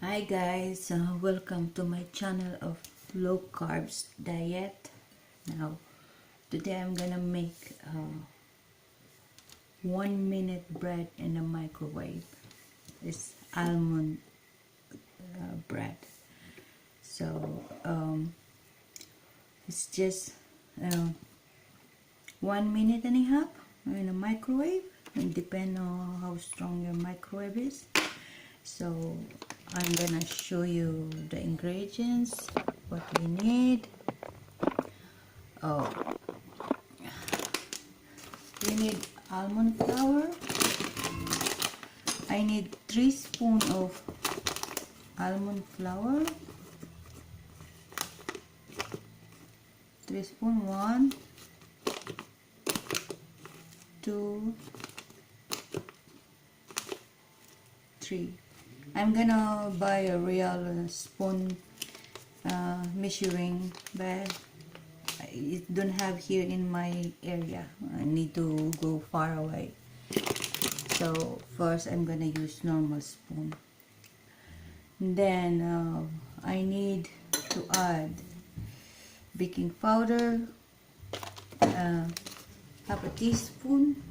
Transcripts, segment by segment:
Hi guys, welcome to my channel of low carbs diet. Now today I'm gonna make 1 minute bread in the microwave. It's almond bread. So it's just 1 minute and a half in a microwave. It depends on how strong your microwave is. So I'm gonna show you the ingredients, what we need. We need almond flour. I need 3 spoons of almond flour. 3 spoons, 1, 2, 3. I'm gonna buy a real spoon measuring, but I don't have here in my area. I need to go far away. So first I'm gonna use normal spoon. Then I need to add baking powder, half a teaspoon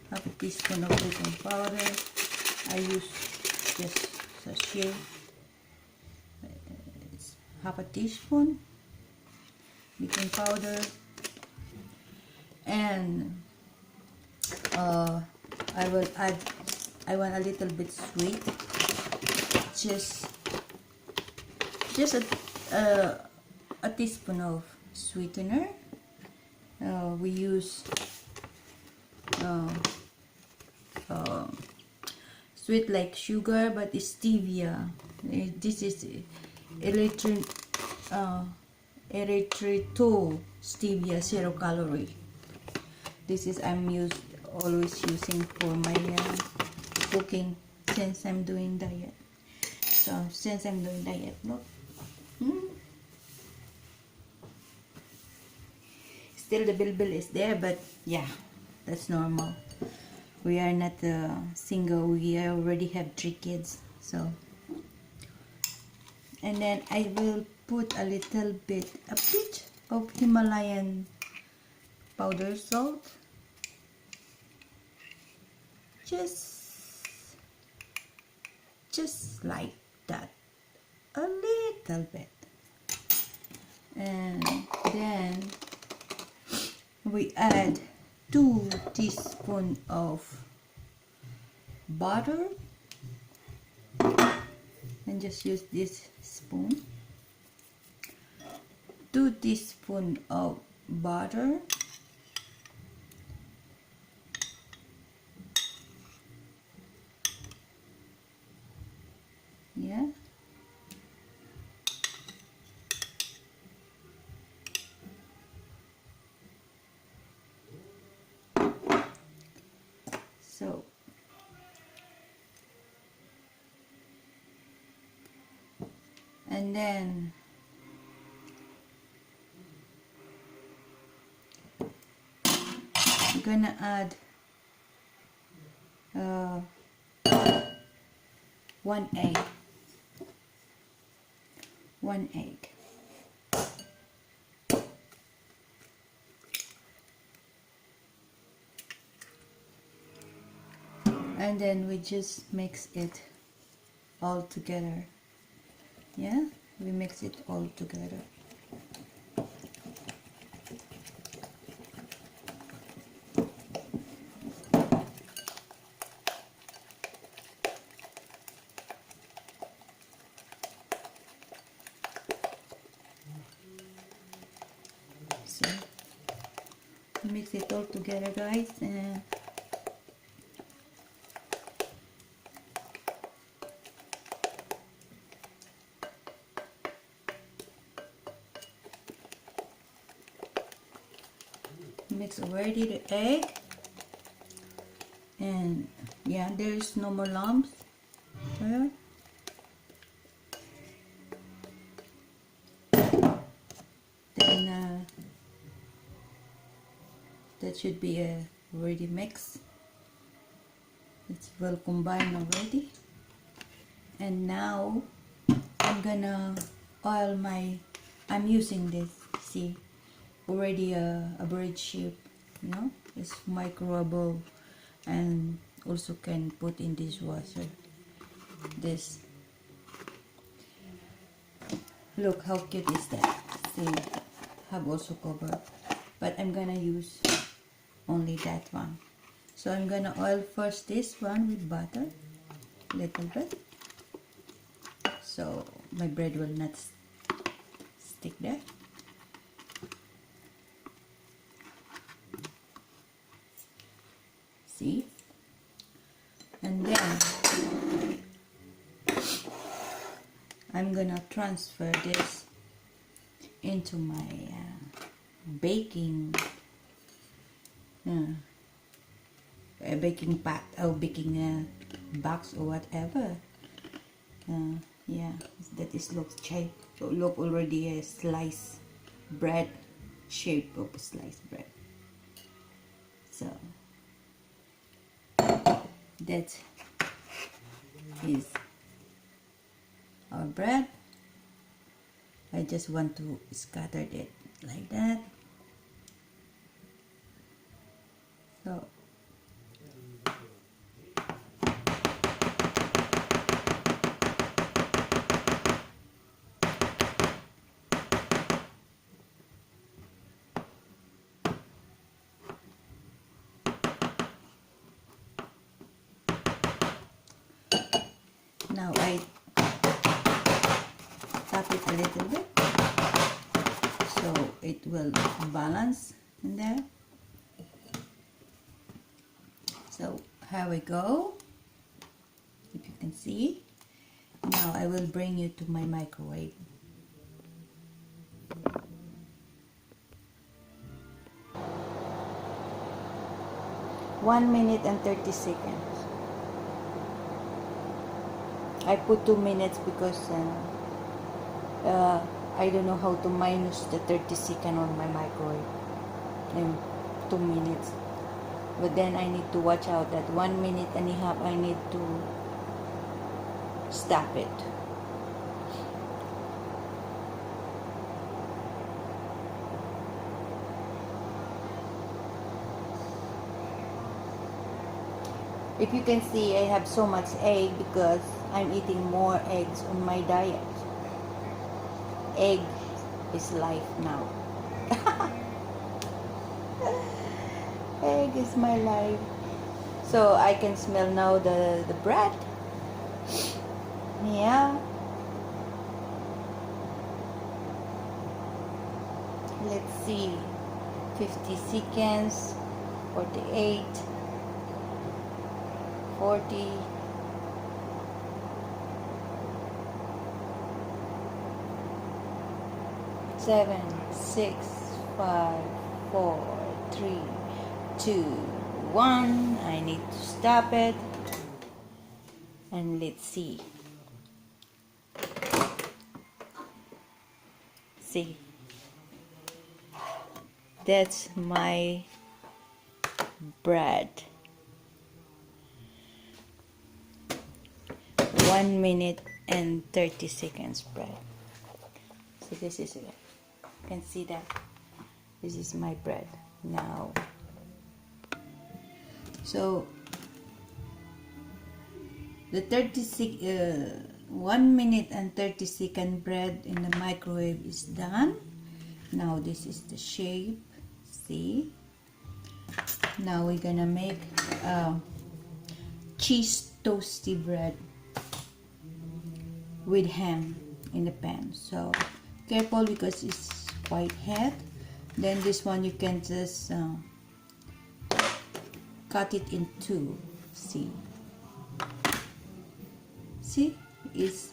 of baking powder. I use just sachet. It's half a teaspoon baking powder, and I want a little bit sweet, just a teaspoon of sweetener. We use sweet like sugar, but it's stevia. This is erythritol stevia, 0 calorie. This is always using for my cooking since I'm doing diet. Look, still the bilbil is there, but yeah, that's normal. We are not single. We already have 3 kids. So, and then I will put a bit of Himalayan powder salt, just like that, a little bit. And then we add 2 teaspoons of butter, and just use this spoon. 2 teaspoons of butter, yeah, so and then I'm gonna add 1 egg. 1 egg. And then we just mix it all together. Yeah, we mix it all together. So mix it all together, guys, and mix already the egg, and yeah, there's no more lumps. Well, then that should be already mixed. It's well combined already. And now I'm gonna oil I'm using this, see, already a bird shape, you know, it's microwavable, and also can put in dishwasher. This, look how cute is that. See, have also cover, but I'm gonna use only that one. So I'm gonna oil first this one with butter, little bit, so my bread will not stick there. See, and then I'm gonna transfer this into my baking baking pot or baking box or whatever. Yeah, that is look already a sliced bread shape of a sliced bread. So that is our bread. I just want to scatter it like that. So now I tap it a little bit so it will balance in there. So here we go, if you can see. Now I will bring you to my microwave. One minute and 30 seconds. I put 2 minutes because I don't know how to minus the 30 second on my microwave. And 2 minutes. But then I need to watch out that 1 minute and a half I need to stop it. If you can see, I have so much egg because I'm eating more eggs on my diet. Egg is life now. Egg is my life. So I can smell now the bread. Yeah. Let's see. 50 seconds. 48. 40. 7, 6, 5, 4, 3, 2, 1. I need to stop it. And let's see. See. That's my bread. 1 minute and 30 seconds bread. So this is it. You can see that. This is my bread now. So the 1 minute and 30 second bread in the microwave is done. Now this is the shape. See? Now we're gonna make cheese toasty bread with ham in the pan. So careful because it's quite hot. Then this one you can just cut it in two. See? See? It's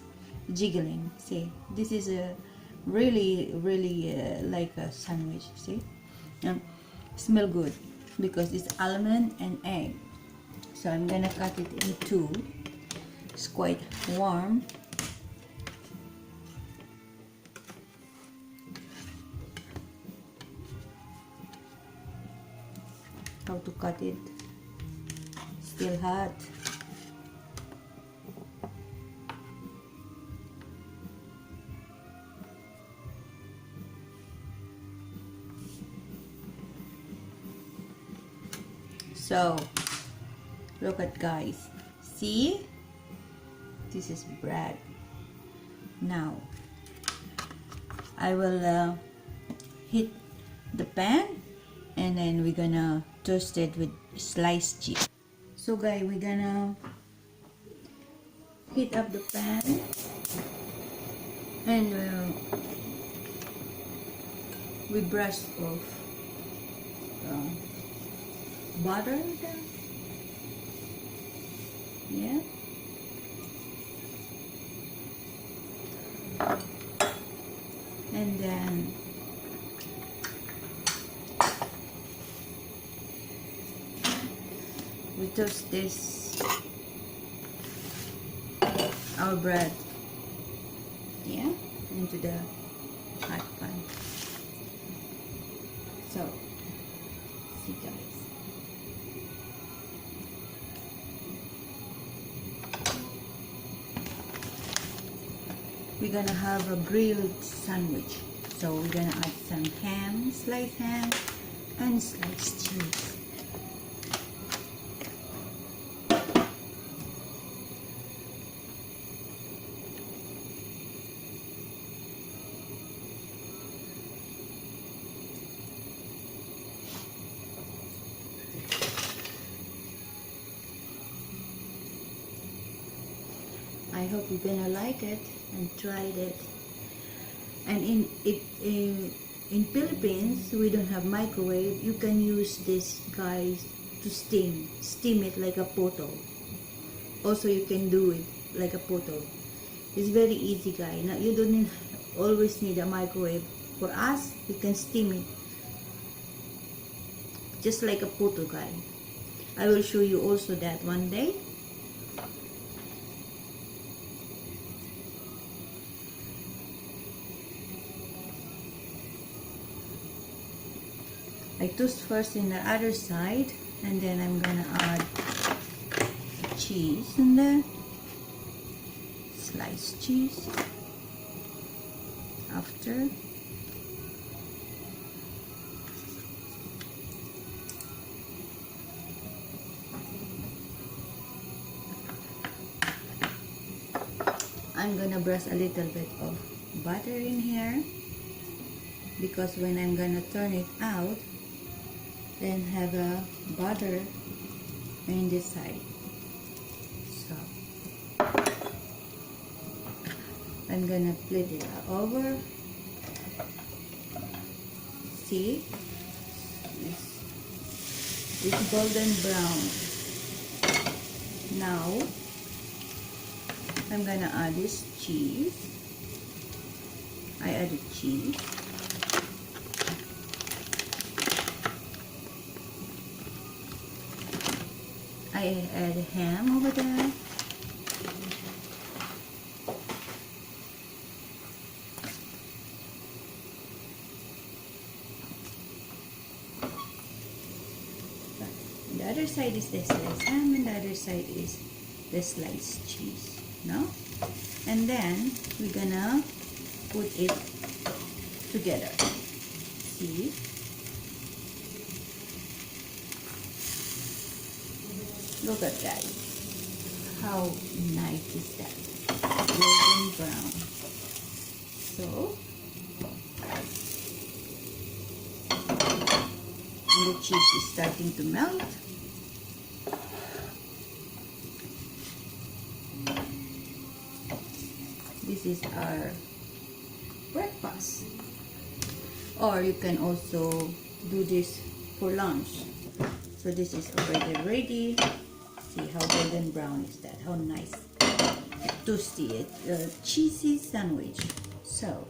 jiggling. See? This is a really like a sandwich. See? Smell good because it's almond and egg. So I'm gonna cut it in two. It's quite warm. How to cut it? Still hot. So look at guys, see, this is bread. Now I will heat the pan, and then we're gonna toast it with sliced cheese. So guys, we're gonna heat up the pan, and we brush off butter there. Yeah. And then we toast this, our bread, yeah, into the hot pan. So, see guys. We're gonna have a grilled sandwich. So we're gonna add some ham, sliced ham, and sliced cheese. I hope you're gonna like it and tried it. And in Philippines, we don't have microwave. You can use this, guys, to steam it like a poto. Also, you can do it like a poto. It's very easy, guys. Now you don't always need a microwave. For us, you can steam it just like a poto, guys. I will show you also that one day. I toast first in the other side, and then I'm gonna add cheese in there, sliced cheese. After, I'm gonna brush a little bit of butter in here, because when I'm gonna turn it out, then have a butter in this side. So I'm gonna flip it over. See, it's golden brown. Now I'm gonna add this cheese. I added cheese. I add ham over there. The other side is the sliced ham, and the other side is the sliced cheese. No? And then we're gonna put it together. See? Look at that. How nice is that? Golden brown. So, and the cheese is starting to melt. This is our breakfast. Or you can also do this for lunch. So this is already ready. See how golden brown is that? How nice. Toasty, cheesy sandwich. So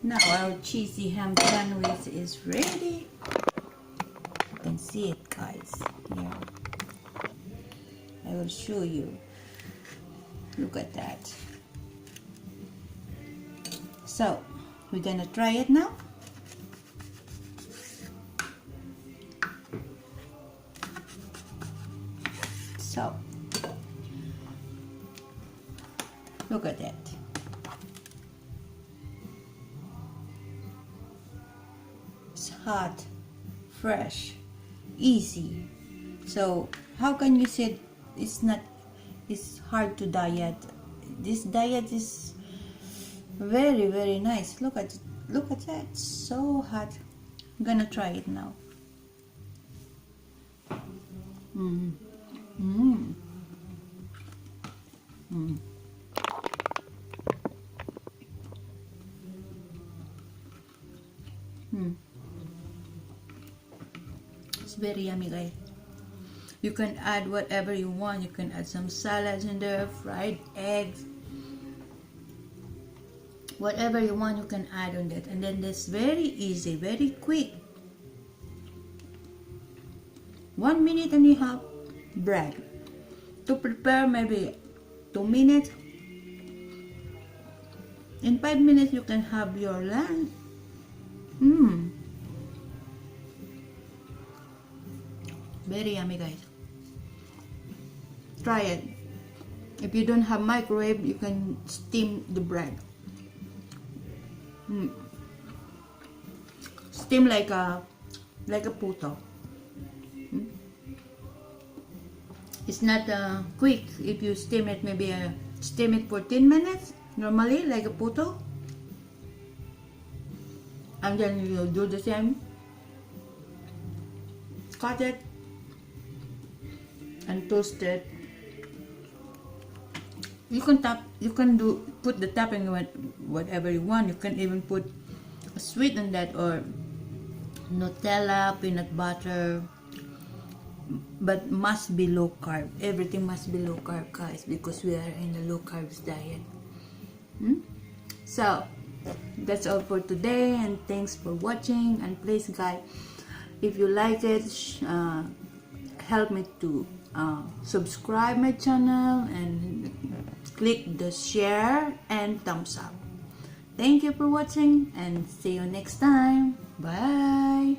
now our cheesy ham sandwich is ready. You can see it, guys. Here, I will show you. Look at that. So we're gonna try it now. So look at that. It's hot, fresh, easy. So how can you say it's hard to diet? This diet is very, very nice. Look at that, so hot. I'm gonna try it now. Mm. Mm. Mm. Mm. It's very yummy, guys. You can add whatever you want. You can add some salads in there, fried eggs, whatever you want you can add on that. And then that's very easy, very quick. 1 minute and a half bread to prepare, maybe 2 minutes. In 5 minutes you can have your lunch. Very yummy, guys. Try it. If you don't have microwave, you can steam the bread. Steam like a puto. It's not quick. If you steam it, maybe steam it for 10 minutes normally, like a puto, and then you do the same. Cut it and toast it. You can put the topping whatever you want. You can even put a sweet on that, or Nutella, peanut butter, but must be low carb. Everything must be low carb, guys, because we are in a low carbs diet. So that's all for today, and thanks for watching. And please, guys, if you like it, help me to subscribe my channel and click the share and thumbs up. Thank you for watching, and see you next time. Bye.